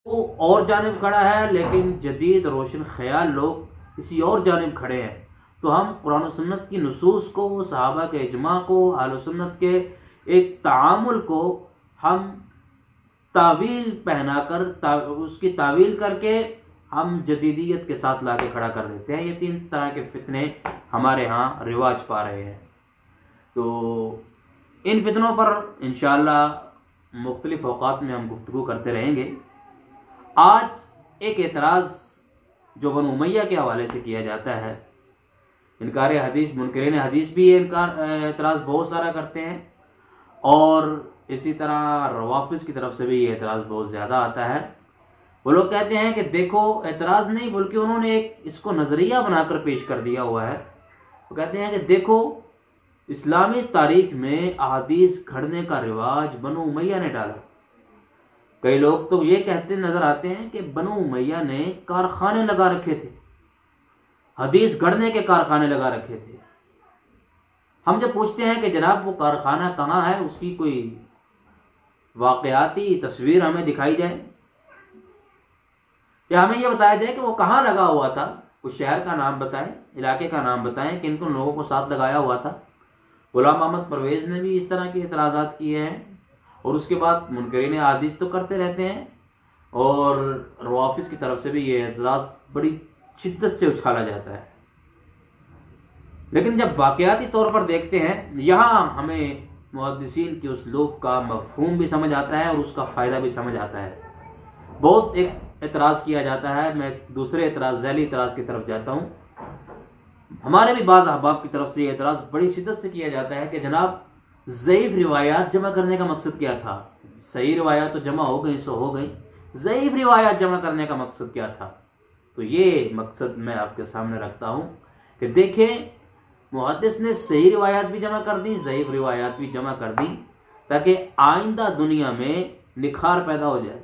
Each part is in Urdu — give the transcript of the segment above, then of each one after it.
وہ اور جانب کھڑا ہے، لیکن جدید روشن خیال لوگ کسی اور جانب کھڑے ہیں. تو ہم قرآن و سنت کی نصوص کو، صحابہ کے اجماع کو، اہل و سنت کے ایک تعامل کو ہم تعویل پہنا کر، اس کی تعویل کر کے ہم جدیدیت کے ساتھ لا کے کھڑا کر دیتے ہیں. یہ تین طرح کے فتنے ہمارے ہاں رواج پا رہے ہیں. تو ان فتنوں پر انشاءاللہ مختلف اوقات میں ہم گفتگو کرتے رہیں گے. آج ایک اعتراض جو بنو امیہ کے حوالے سے کیا جاتا ہے، انکار حدیث، منکرین حدیث بھی یہ اعتراض بہت سارا کرتے ہیں، اور اسی طرح روافض کی طرف سے بھی یہ اعتراض بہت زیادہ آتا ہے. وہ لوگ کہتے ہیں کہ دیکھو، اعتراض نہیں بلکہ انہوں نے اس کو نظریہ بنا کر پیش کر دیا ہوا ہے. وہ کہتے ہیں کہ دیکھو، اسلامی تاریخ میں احادیث گھڑنے کا رواج بنو امیہ نے ڈالا. کئی لوگ تو یہ کہتے نظر آتے ہیں کہ بنو امیہ نے کارخانے لگا رکھے تھے، حدیث گھڑنے کے کارخانے لگا رکھے تھے. ہم جب پوچھتے ہیں کہ جناب وہ کارخانہ کہاں ہے، اس کی کوئی واقعاتی تصویر ہمیں دکھائی جائے، یا ہمیں یہ بتایا جائے کہ وہ کہاں لگا ہوا تھا، اس شہر کا نام بتائیں، علاقے کا نام بتائیں، کن کن لوگوں کو ساتھ لگایا ہوا تھا. غلام محمد پرویز نے بھی اس طرح کے اعتراضات کیے ہیں، اور اس کے بعد منکرین احادیث تو کرتے رہتے ہیں، اور روافض کی طرف سے بھی یہ اعتراض بڑی شدت سے اچھالا جاتا ہے. لیکن جب واقعاتی طور پر دیکھتے ہیں، یہاں ہمیں محدثین کے اسلوب کا مفہوم بھی سمجھ آتا ہے اور اس کا فائدہ بھی سمجھ آتا ہے. بہت ایک اعتراض کیا جاتا ہے، میں دوسرے اعتراض، ذیلی اعتراض کی طرف جاتا ہوں. ہمارے بھی بعض احباب کی طرف سے یہ اعتراض بڑی شدت سے کیا جاتا ہے کہ جناب ضعیف روایات جمع کرنے کا مقصد کیا تھا؟ صحیح روایات تو جمع ہو گئی سو ہو گئی، ضعیف روایات جمع کرنے کا مقصد کیا تھا؟ تو یہ مقصد میں آپ کے سامنے رکھتا ہوں کہ دیکھیں، محدث نے صحیح روایات بھی جمع کر دی، ضعیف روایات بھی جمع کر دی، تاکہ آئندہ دنیا میں نکھار پیدا ہو جائے.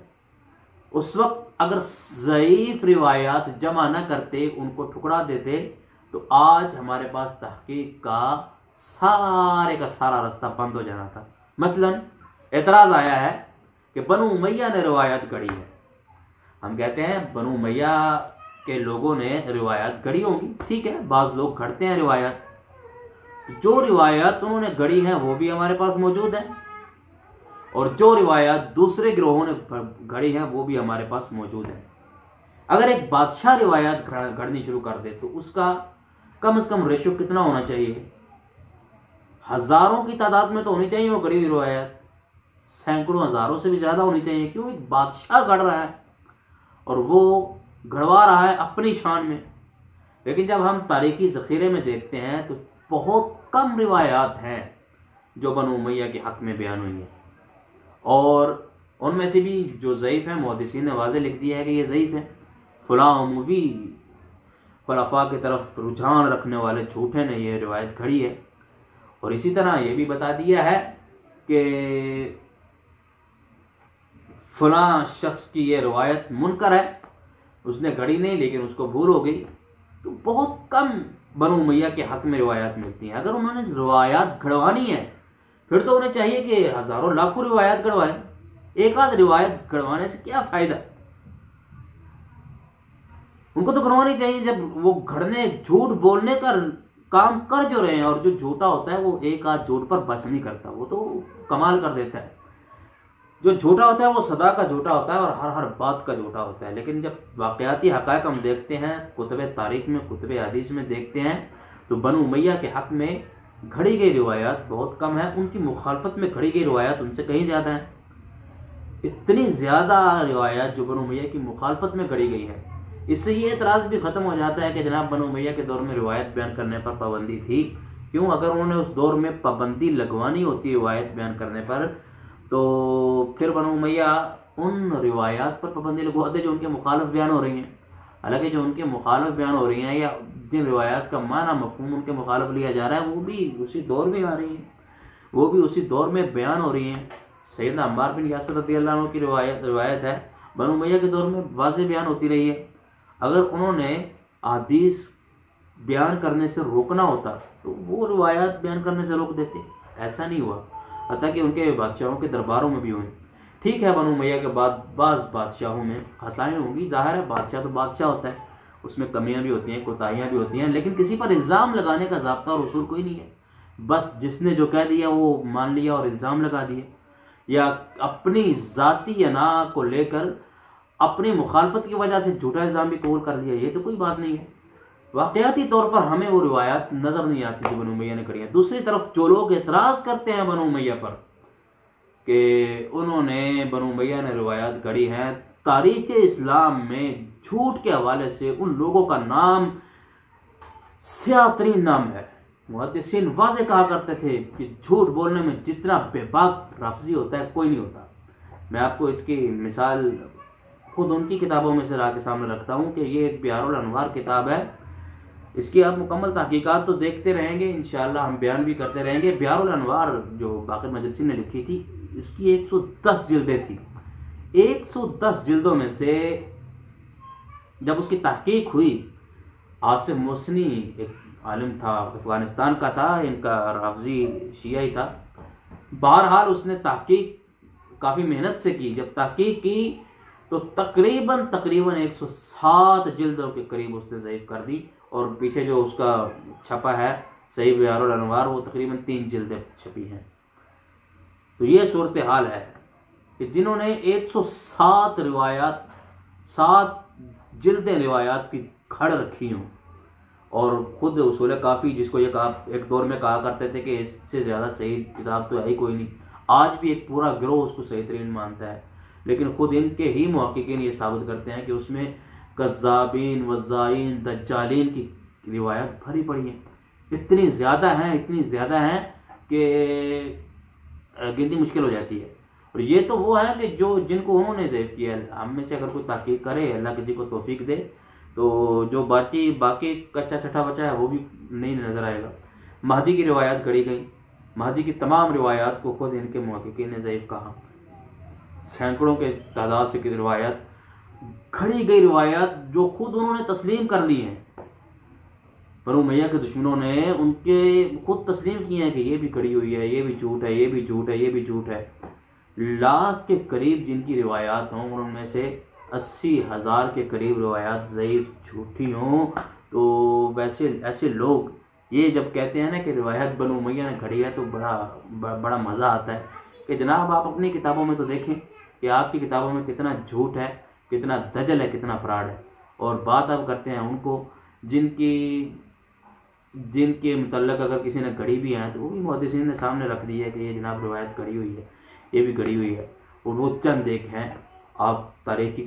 اس وقت اگر ضعیف روایات جمع نہ کرتے، ان کو ٹکڑا دیتے، تو آج ہمارے پاس تحقیق کا سارا راستہ بند ہو جانا تھا. مثلا اعتراض آیا ہے کہ بنو امیہ نے روایات گھڑی ہے. ہم کہتے ہیں بنو امیہ کے لوگوں نے روایات گھڑی ہوں گی، ٹھیک ہے، بعض لوگ گھڑتے ہیں روایات. جو روایات انہوں نے گھڑی ہیں وہ بھی ہمارے پاس موجود ہیں، اور جو روایات دوسرے گروہوں نے گھڑی ہیں وہ بھی ہمارے پاس موجود ہیں. اگر ایک بادشاہ روایات گھڑنی شروع کر دے تو اس کا کم از کم ریشو کتنا ہونا چاہیے؟ ہزاروں کی تعداد میں تو ہونی چاہیے وہ گھڑی ہوئی روایات، سینکڑوں ہزاروں سے بھی زیادہ ہونی چاہیے. کیوں؟ ایک بادشاہ گھڑ رہا ہے اور وہ گھڑوا رہا ہے اپنی شان میں. لیکن جب ہم تاریخی ذخیرے میں دیکھتے ہیں تو بہت کم روایات ہیں جو بنو امیہ کے حق میں بیان ہوئی ہیں، اور ان میں سے بھی جو ضعیف ہیں محدثین نے واضح لکھ دیا ہے کہ یہ ضعیف ہیں. فلاں عموی خلفاء کی طرف رجحان رکھنے والے جھوٹے نے یہ روایت گھڑی ہے. اور اسی طرح یہ بھی بتا دیا ہے کہ فلاں شخص کی یہ روایت منکر ہے، اس نے گھڑی نہیں لیکن اس کو بھول ہو گئی. تو بہت کم بنو امیہ کے حق میں روایات ملتی ہیں. اگر انہوں نے روایات گھڑوانی ہے پھر تو انہیں چاہیے کہ ہزاروں لاکھوں روایات گھڑوائیں. ایک آدھ روایت گھڑوانے سے کیا فائدہ؟ ان کو تو گھڑوانی چاہیے. جب وہ گھڑنے، جھوٹ بولنے کا کام کر جو رہے ہیں، اور جو جھوٹا ہوتا ہے وہ ایک آدھ جھوٹ پر بس نہیں کرتا، وہ تو کمال کر دیتا ہے. جو جھوٹا ہوتا ہے وہ صدا کا جھوٹا ہوتا ہے اور ہر بات کا جھوٹا ہوتا ہے. لیکن جب واقعاتی حقائق ہم دیکھتے ہیں، کتب تاریخ میں، کتب حدیث میں دیکھتے ہیں، تو بنو امیہ کے حق میں گھڑی گئی روایات بہت کم ہیں. ان کی مخالفت میں گھڑی گئی روایات ان سے کہیں زیادہ ہیں. اتنی زیادہ روایات جو بنو امیہ کی مخالفت میں گھڑی گئی ہے. اس سے یہ اعتراض بھی ختم ہو جاتا ہے کہ جناب بنو امیہ کے دور میں روایت بیان کرنے پر پابندی تھی. کیوں؟ اگر انہوں نے اس دور میں پابندی لگوانی ہوتی روایت بیان کرنے پر، تو پھر بنو امیہ ان روایات پر پابندی لگواتے جو ان کے مخالف بیان ہو رہی ہیں. حالانکہ جو ان کے مخالف بیان ہو رہی ہیں، یا جن روایات کا معنی مفہوم ان کے مخالف لیا جا رہا ہے، وہ بھی اسی دور میں آ رہی ہیں، وہ بھی اسی دور میں بیان ہو رہی ہیں. سیدنا عمار بن یاسر رضی اللہ عنہ کی روایت ہے، بنو امیہ کے دور میں واضح بیان ہوتی رہی ہے. اگر انہوں نے احادیث بیان کرنے سے روکنا ہوتا تو وہ روایات بیان کرنے سے روک دیتے. ایسا نہیں ہوا، حتیٰ کہ ان کے بادشاہوں کے درباروں میں بھی ہوئے. ٹھیک ہے بنو امیہ کے بعد بعض بادشاہوں میں خطائیں ہوں گی، ظاہر ہے بادشاہ تو بادشاہ ہوتا ہے، اس میں کمیاں بھی ہوتی ہیں، کوتاہیاں بھی ہوتی ہیں، لیکن کسی پر الزام لگانے کا ضابطہ اور اصول کوئی نہیں ہے. بس جس نے جو کہہ دیا وہ مان لیا اور الزام لگا دیا، یا اپنی ذاتی انا کو لے کر اپنی مخالفت کی وجہ سے جھوٹا الزام بھی قبول کر لیا، یہ تو کوئی بات نہیں ہے. واقعاتی طور پر ہمیں وہ روایات نظر نہیں آتی جو بنو امیہ نے کری ہیں. دوسری طرف جو لوگ اعتراض کرتے ہیں بنو امیہ پر کہ انہوں نے بنو امیہ نے روایات گڑھی ہیں، تاریخ اسلام میں جھوٹ کے حوالے سے ان لوگوں کا نام سیاہ ترین نام ہے. محدثین واضح کہا کرتے تھے کہ جھوٹ بولنے میں جتنا بے باک لفظی ہوتا ہے کوئی نہیں ہوتا. میں آپ کو اس کی مثال خود ان کی کتابوں میں سے لا کے سامنے رکھتا ہوں کہ یہ ایک بہار الانوار کتاب ہے، اس کی آپ مکمل تحقیقات تو دیکھتے رہیں گے، انشاءاللہ ہم بیان بھی کرتے رہیں گے. بہار الانوار جو باقر مجلسی نے لکھی تھی، اس کی 110 جلدیں تھیں. 110 جلدوں میں سے جب اس کی تحقیق ہوئی، آصف محسنی ایک عالم تھا، افغانستان کا تھا، ان کا رافضی شیعہ ہی تھا. بہرحال اس نے تحقیق کافی محنت سے کی. جب تحقیق کی تو تقریباً 107 جلدوں کے قریب اس نے ضعیف کر دی، اور پیچھے جو اس کا چھپا ہے صحیح بہار الانوار وہ تقریباً 3 جلدیں چھپی ہیں. تو یہ صورتحال ہے کہ جنہوں نے 107 روایات 7 جلدیں روایات کی کھڑ رکھی ہوں، اور خود اصول کافی جس کو یہ ایک دور میں کہا کرتے تھے کہ اس سے زیادہ صحیح کتاب تو ہے ہی کوئی نہیں، آج بھی ایک پورا گروہ اس کو صحیح ترین مانتا ہے، لیکن خود ان کے ہی محققین یہ ثابت کرتے ہیں کہ اس میں کذابین، وضائین، دجالین کی روایت بھری پڑی ہیں. اتنی زیادہ ہیں کہ گنتی مشکل ہو جاتی ہے. اور یہ تو وہ ہے کہ جن کو انہوں نے ضعیف کیا ہے. ہم میں سے اگر کوئی تحقیق کرے، اللہ کسی کو توفیق دے، تو جو باقی کچا چھٹا بچا ہے وہ بھی نہیں نظر آئے گا. مہدی کی روایات گڑھی گئی، مہدی کی تمام روایات کو خود ان کے محققین نے ضعیف کہا. سینکڑوں کے تعداد سے کی روایات کھڑی گئی، روایات جو خود انہوں نے تسلیم کر لی ہیں. بنو امیہ کے دشمنوں نے ان کے خود تسلیم کیے ہیں کہ یہ بھی کھڑی ہوئی ہے، یہ بھی جھوٹ ہے، یہ بھی جھوٹ ہے، یہ بھی جھوٹ ہے. لاکھ کے قریب جن کی روایات ہوں، ان میں سے 80,000 کے قریب روایات ضعیف جھوٹی ہوں. تو ویسے ایسے لوگ یہ جب کہتے ہیں نا کہ روایت بنو امیہ نے گھڑی ہے تو بڑا مزہ آتا ہے کہ جناب آپ اپنی کتابوں میں تو دیکھیں کہ آپ کی کتابوں میں کتنا جھوٹ ہے، کتنا دجل ہے، کتنا فراڈ ہے. اور بات آپ کرتے ہیں ان کو جن کے متعلق اگر کسی نے گھڑی بھی ہے تو وہ بھی محدثین نے سامنے رکھ دی ہے کہ یہ جناب روایت گھڑی ہوئی ہے، یہ بھی گھڑی ہوئی ہے. اور وہ چند ایک ہیں، آپ تاریخ کی